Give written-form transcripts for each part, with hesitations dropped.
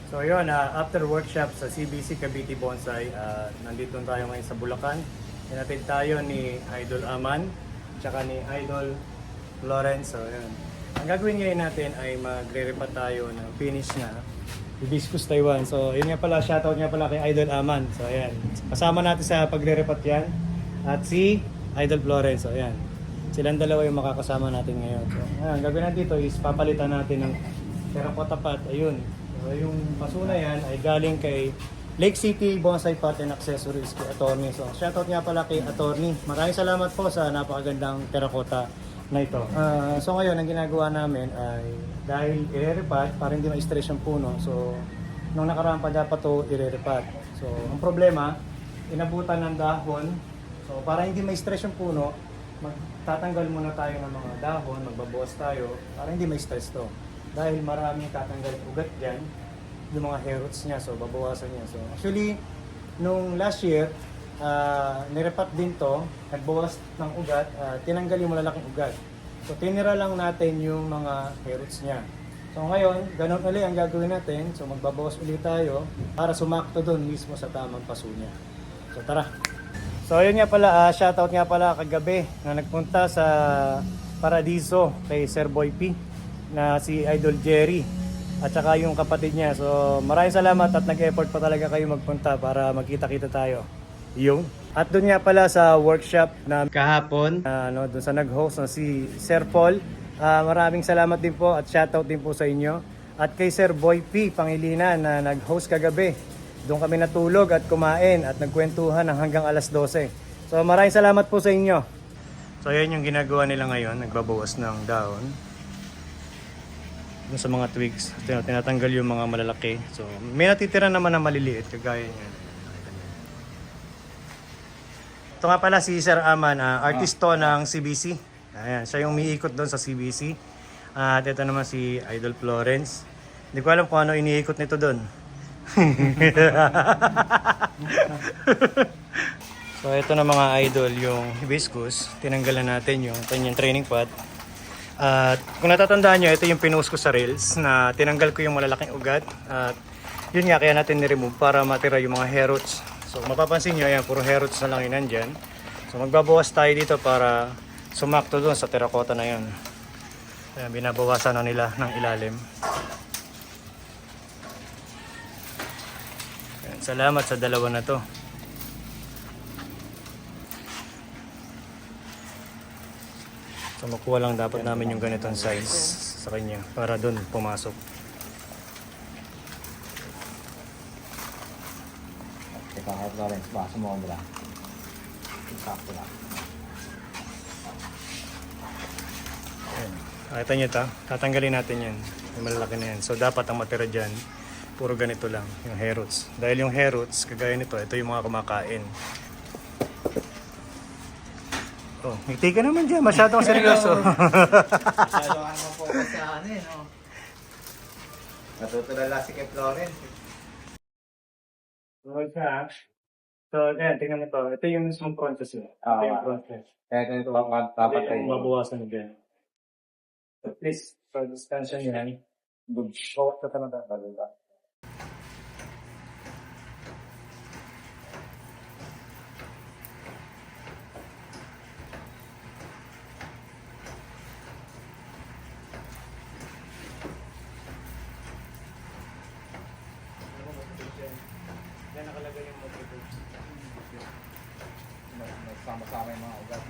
So yun, after workshop sa CBC Cavite Bonsai, nandito tayo ngayon sa Bulacan. Hinatid tayo ni Idol Aman, tsaka ni Idol Lawrence. So yun. Ang gagawin ngayon natin ay magre-repat tayo ng finish na Hibiscus Taiwan. So yun nga pala, shoutout nga pala kay Idol Aman. So ayan, kasama natin sa pagre-repat yan. At si Idol Florence. So ayan, silang dalawa yung makakasama natin ngayon. So ang gagawin natin dito is papalitan natin ng terracotta pot. Ayun. So, yung paso na yan ay galing kay Lake City Bonsai Pot and Accessories kay Attorney. So, shoutout nga pala kay Attorney. Maraming salamat po sa napakagandang terracotta na ito. So, ngayon, ang ginagawa namin ay dahil i-repat para hindi ma-stress yung puno. So, nung nakaraan pa dapat ito i-repat. So, ang problema, inabutan ng dahon. So, para hindi ma-stress yung puno, magtatanggal muna tayo ng mga dahon, magbabawas tayo para hindi ma-stress to. Dahil maraming tatanggal ugat dyan, yung mga hair roots niya, so babawasan niya. So actually, nung last year, nirepat din to, nagbawas ng ugat, tinanggal yung malalaking ugat. So tinira lang natin yung mga hair roots niya. So ngayon, ganun ulit ang gagawin natin. So magbabawas ulit tayo para sumakto doon mismo sa tamang paso niya. So tara! So yun nga pala, shoutout nga pala kagabi na nagpunta sa Paradiso kay Sir Boy P na si Idol Jerry at saka yung kapatid niya. So maraming salamat at nag-effort pa talaga kayo magpunta para magkita-kita tayo. Yung at doon nga pala sa workshop na kahapon, doon sa nag-host na si Sir Paul, maraming salamat din po at shoutout din po sa inyo. At kay Sir Boy P Pangilinan na nag-host kagabi. Doon kami natulog at kumain at nagkwentuhan hanggang alas 12. So maraming salamat po sa inyo. So yan yung ginagawa nila ngayon, nagbabawas ng dahon sa mga twigs, tinatanggal yung mga malalaki. So may natitira naman na maliliit kagaya niyan. Ito nga pala si Sir Aman, artist to ng CBC. Ayan, siya yung umiikot doon sa CBC. At ito naman si Idol Florence. Hindi ko alam kung ano iniikot nito doon. So ito na mga idol, yung hibiscus. Tinanggalan natin yung kanyang training pot. At kung natatandaan nyo, ito yung pinost ko sa reels na tinanggal ko yung malalaking ugat. At yun nga, kaya natin ni-remove para matira yung mga hair roots. So mapapansin nyo, ayan, puro hair roots na lang yun nandyan. So magbabawas tayo dito para sumakto doon sa terracotta na yun. Ayan, binabawasan na nila ng ilalim. Ayan, salamat sa dalawa na to. So makuha lang dapat namin yung ganitong size sa kanya para doon pumasok. Teka, kahit Lawrence, baka sumuha nila. Sakto lang. Ayan. Nakita nyo ito? Tatanggalin natin yan. Yung malalaki na yan. So dapat ang matira dyan, puro ganito lang, yung hair roots. Dahil yung hair roots, kagaya nito, ito yung mga kumakain. Oh, ngiti ka naman dyan. Masyadong seryoso. Masyado ka naman focus sa ano eh, no? Natutulala si kay Florence. So, ayan, tingnan mo ito. Ito yung mismong process niya. Ito yung process. Kaya ganito dapat Ito yung mabawasan dyan. So, please, for distansya niyan, bawat ka na talaga. Yan nakalagay yung motivate. Sama-sama yung mga ugat.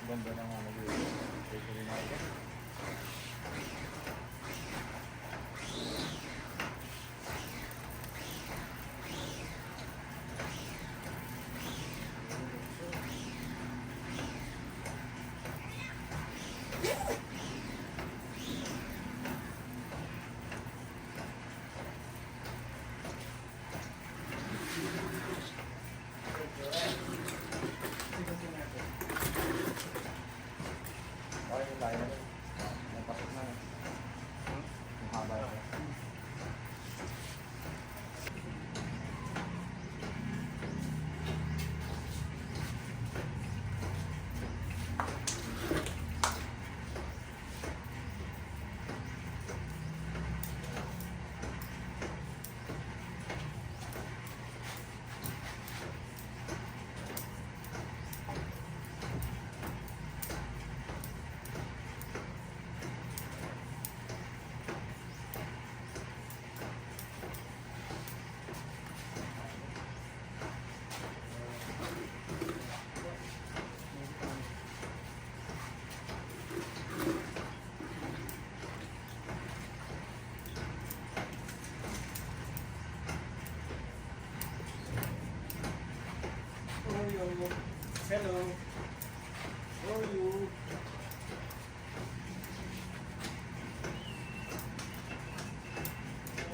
Ganda ng mga nag-i-market. you? Hello. How are you?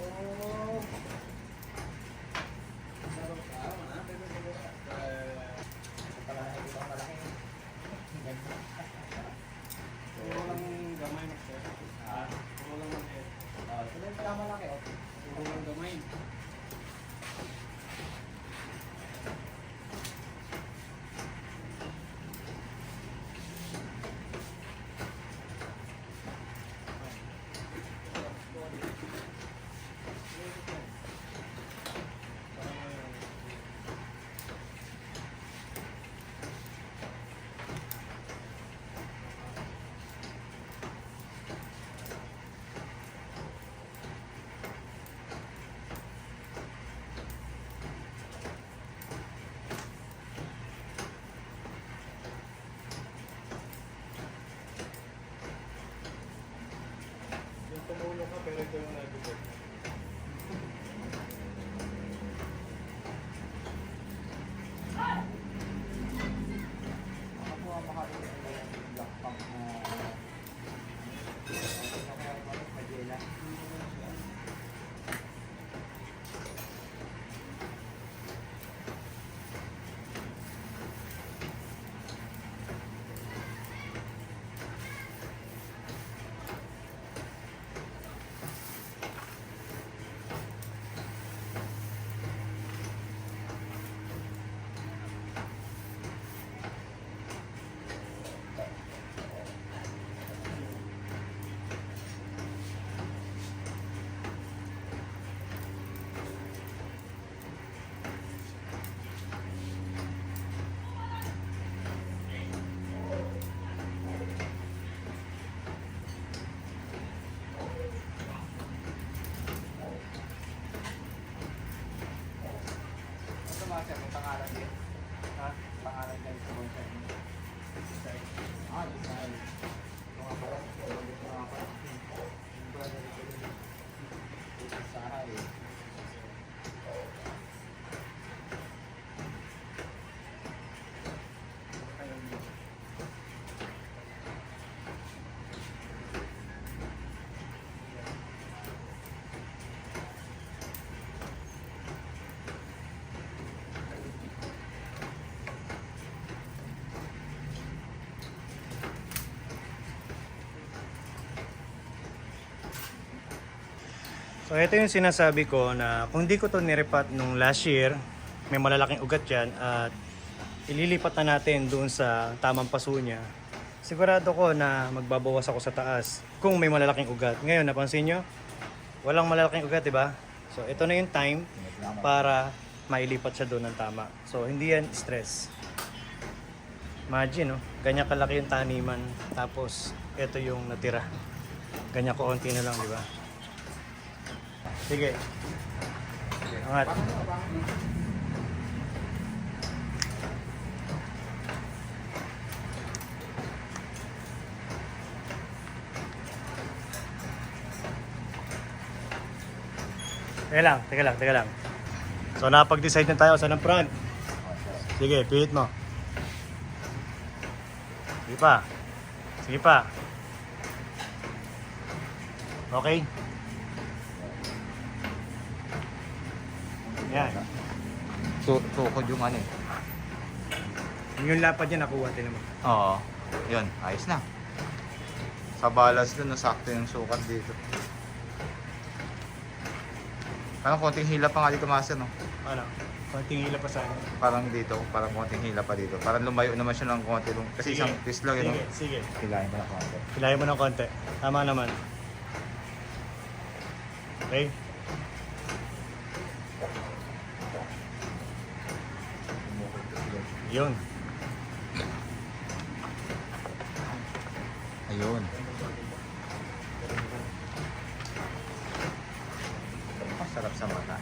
Oh. Puro lang gamay na siya. Puro lang ng head. Sila yung pala malaki, oh. Puro lang gamay. Yung tumulo ka pero ito yung nag-ibig. Ako po ang makakita ng black pump na... Ano kaya ako Pagela? Ano ba sir? May pangalan din? Ha? Pangalan din sa bonsai mo? Design. Ito nga pala. Ito nga pala. Ito sa Sahay. So ito yung sinasabi ko na kung di ko to nirepat nung last year, may malalaking ugat yan at ililipat na natin doon sa tamang paso niya. Sigurado ko na magbabawas ako sa taas kung may malalaking ugat. Ngayon, napansin nyo? Walang malalaking ugat, di ba? So ito na yung time para mailipat siya doon ng tama. So hindi yan stress. Imagine, no? Ganyan kalaki yung taniman. Tapos ito yung natira. Ganyan kaunti na lang, di ba? Sige. Angat. Teka lang. So napag-decide na tayo sa ng front. Sige, pihit mo. Sige pa. Okay. Yan. Tukod yung ano eh. Yung lapad niya nakuha din naman. Oo. Yun, ayos na. Sa balance dun, nasakto yung sukat dito. Parang konting hila pa nga dito, Master, no? Ano? Konting hila pa sa akin. Parang dito, parang konting hila pa dito. Parang lumayo naman siya ng konti. Kasi isang piece lang yun. Sige. Hilahin mo na konti. Hilahin mo ng konti. Tama naman. Okay? Yun. Ayun. Masarap sa mata.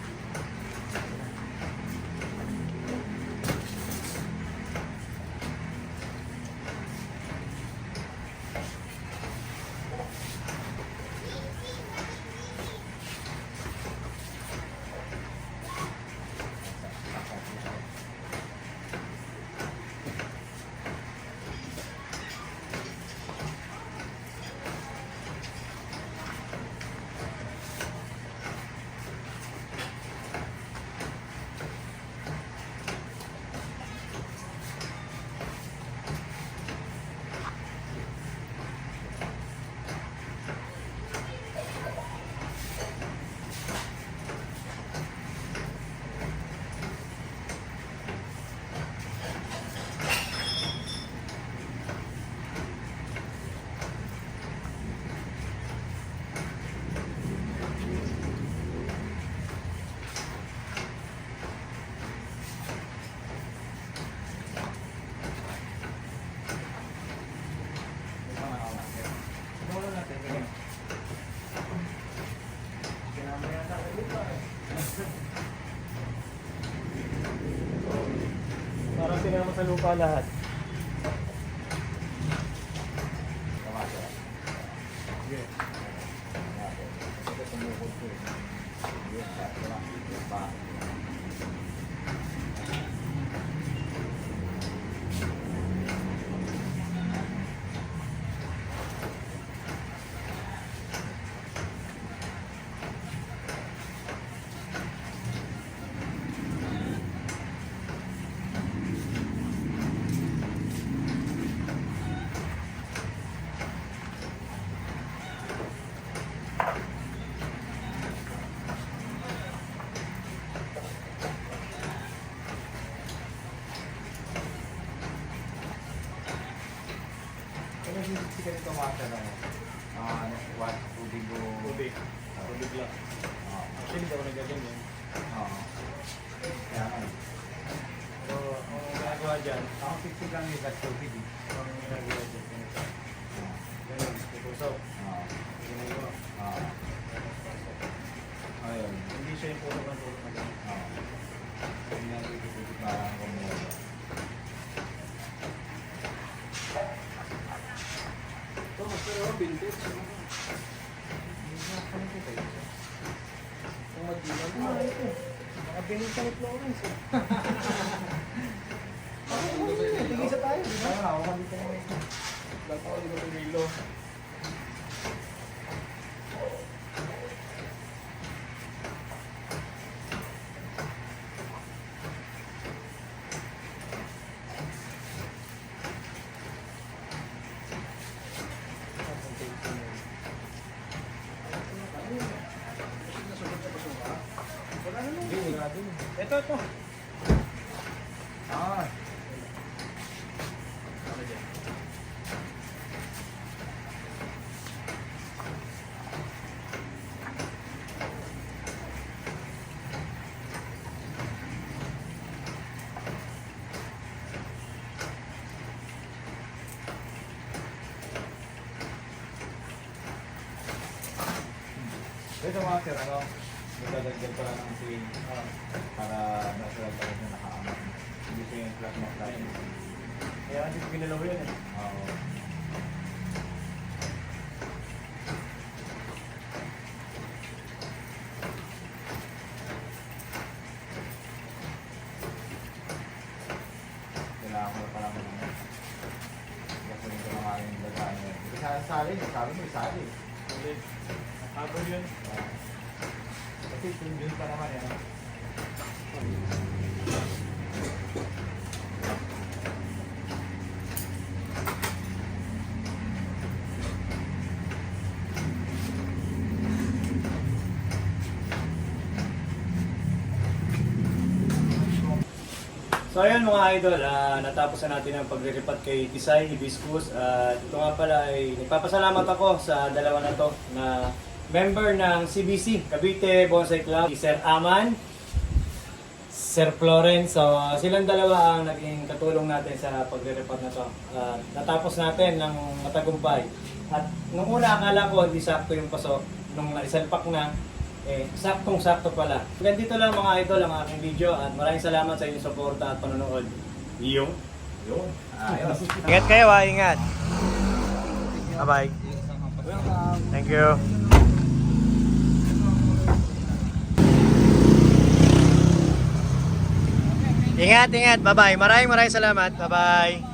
sinama sa lupa lahat. Sige. Ano yung sisikan nito master ano? Ano, what? Tubig o... Tubig. Tubig lang. Actually, hindi ako nagaganyan. Oo. Kaya ano? So, ang ginagawa dyan, Ako 60 lang yung gas tubig eh. ang ginagawa dyan, ganito. Ganun, tutusok. Oo. Ginagawa. Oo. Ayun. Hindi siya yung puro ng puro na ganun. Oo. Hindi na tubig parang kumuha. Ito, pero vintage. Kung mag-iwan mo, ito. Mga binita ni Florence. Tigisa tayo, di ba? Ako kami ka naman. Lahat ako dito ng Milo. Ito. Ah. Ito mga sir, ano? Magdadagdag pala ng seal para natural pa rin na nakaangat. Hindi siya yung flat na flat. Kaya kasi pinalaw yun eh. Oo. Kailangan ko na pala mo naman. Kasi nito na nga yung dagaan niya. Hindi ka sasali, sabi mo isali. Hindi. Habol yun. Kasi yun pa naman yan. So ayan mga idol, natapos na natin ang pagre-repat kay Tisay Hibiscus. At ito nga pala ay nagpapasalamat ako sa dalawa na to na member ng CBC, Cavite Bonsai Club, si Sir Aman, Sir Florence. So silang dalawa ang naging katulong natin sa pagre-repat na to. Natapos natin ng matagumpay. At nung una akala ko hindi sakto yung paso, nung naisalpak na, saktong-sakto pala. Ganito lang mga idol ang aking video at maraming salamat sa inyong suporta at panonood. Yung. Ayos. Ingat kayo ingat. Bye-bye. Thank you. Ingat. Bye-bye. Maraming salamat. Bye-bye.